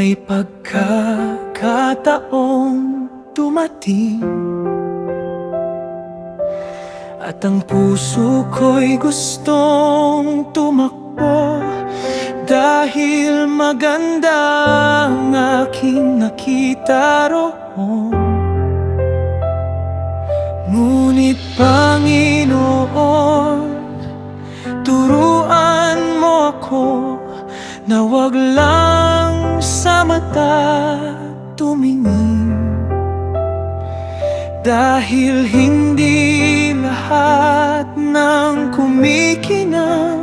May pagkakataong dumating at ang puso ko'y gustong tumakbo, dahil maganda ang aking nakita roon. Ngunit Panginoon, turuan mo ako na wag lang sa mata tumingin, dahil hindi lahat ng kumikinang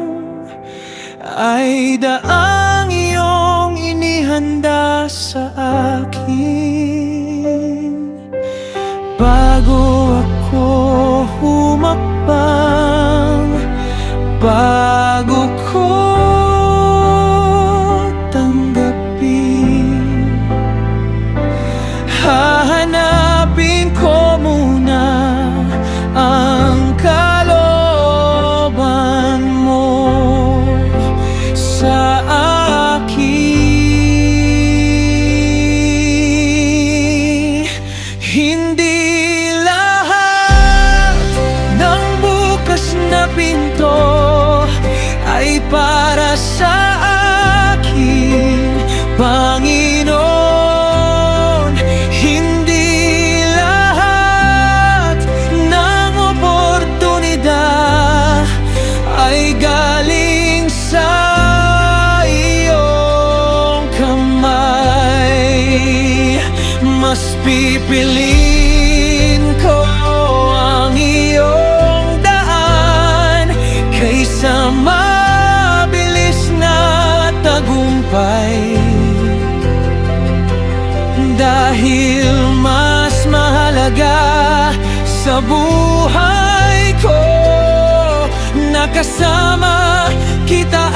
ay daang iyong inihanda sa akin. Bago ako humakbang, bago ko tanggapin, hahanapin ko muna ang kalooban mo sa akin. Hindi lahat ng bukas na pinto ay para sa akin, Panginoon. Hindi lahat ng oportunidad ay galing sa iyong kamay. Mas pipiliin ko ang iyong daan kaysa mabilis na tagumpay, dahil mas mahalaga sa buhay ko na kasama kita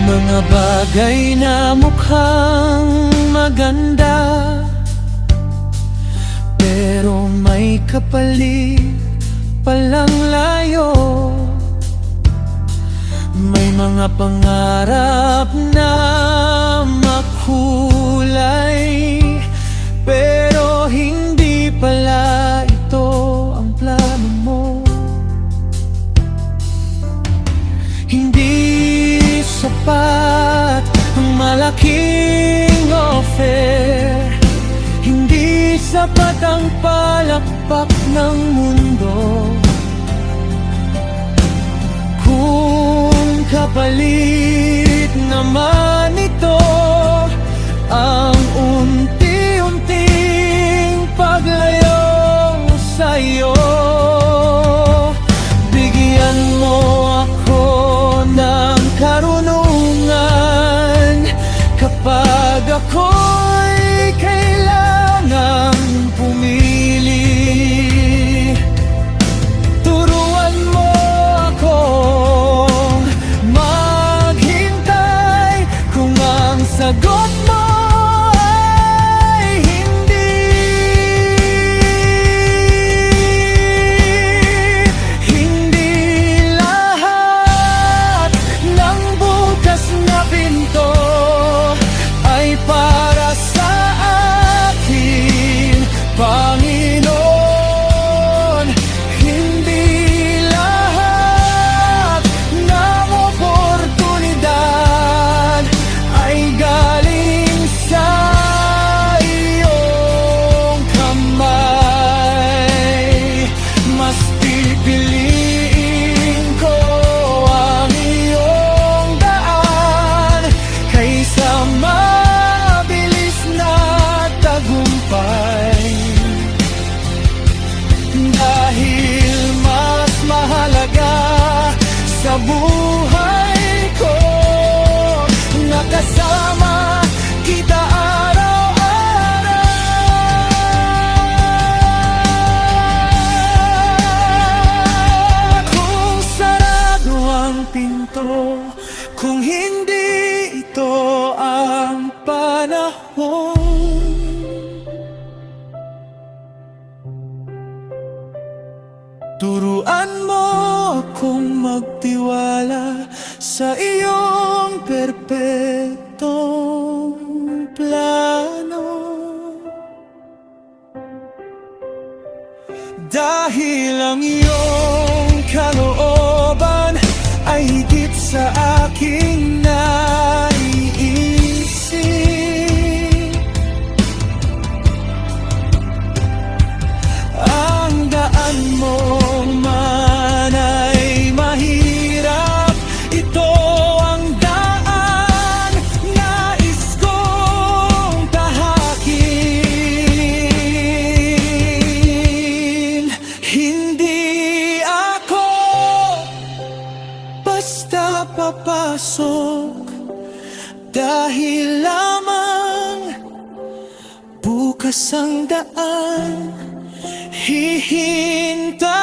mga bagay na mukhang maganda, pero may kapalit palang layo. May mga pangarap na makulay, pero hindi pala ito ang plano mo. Hindi sapat ang malaking offer, hindi sapat ang palakpak ng mundo, kung kapalit naman ito ang unti-unting paglayo sa'yo. Bigyan mo ako ng karunungan kapag ako'y kailangang pumili. Turuan mo akong maghintay kung ang sagot mo ay hindi. Hindi lahat ng bukas na pinto ay para sa akin, Panginoon. Hindi lahat ng oportunidad ay galing sa iyong kamay. Mas pipiliin ko ang iyong daan kaysa mabilis na tagumpay, dahil mas mahalaga sa buhay ko na kasama kita araw-araw. Kung sarap Turuan mo akong magtiwala sa iyong perpektong plano. Dahil ang iyong kalooban ay higit sa aking naiisip. Ang daan mo man ay mahirap, ito ang daan nais kong tahakin. Hindi ako basta papasok dahil lamang bukas ang daan. Hihintay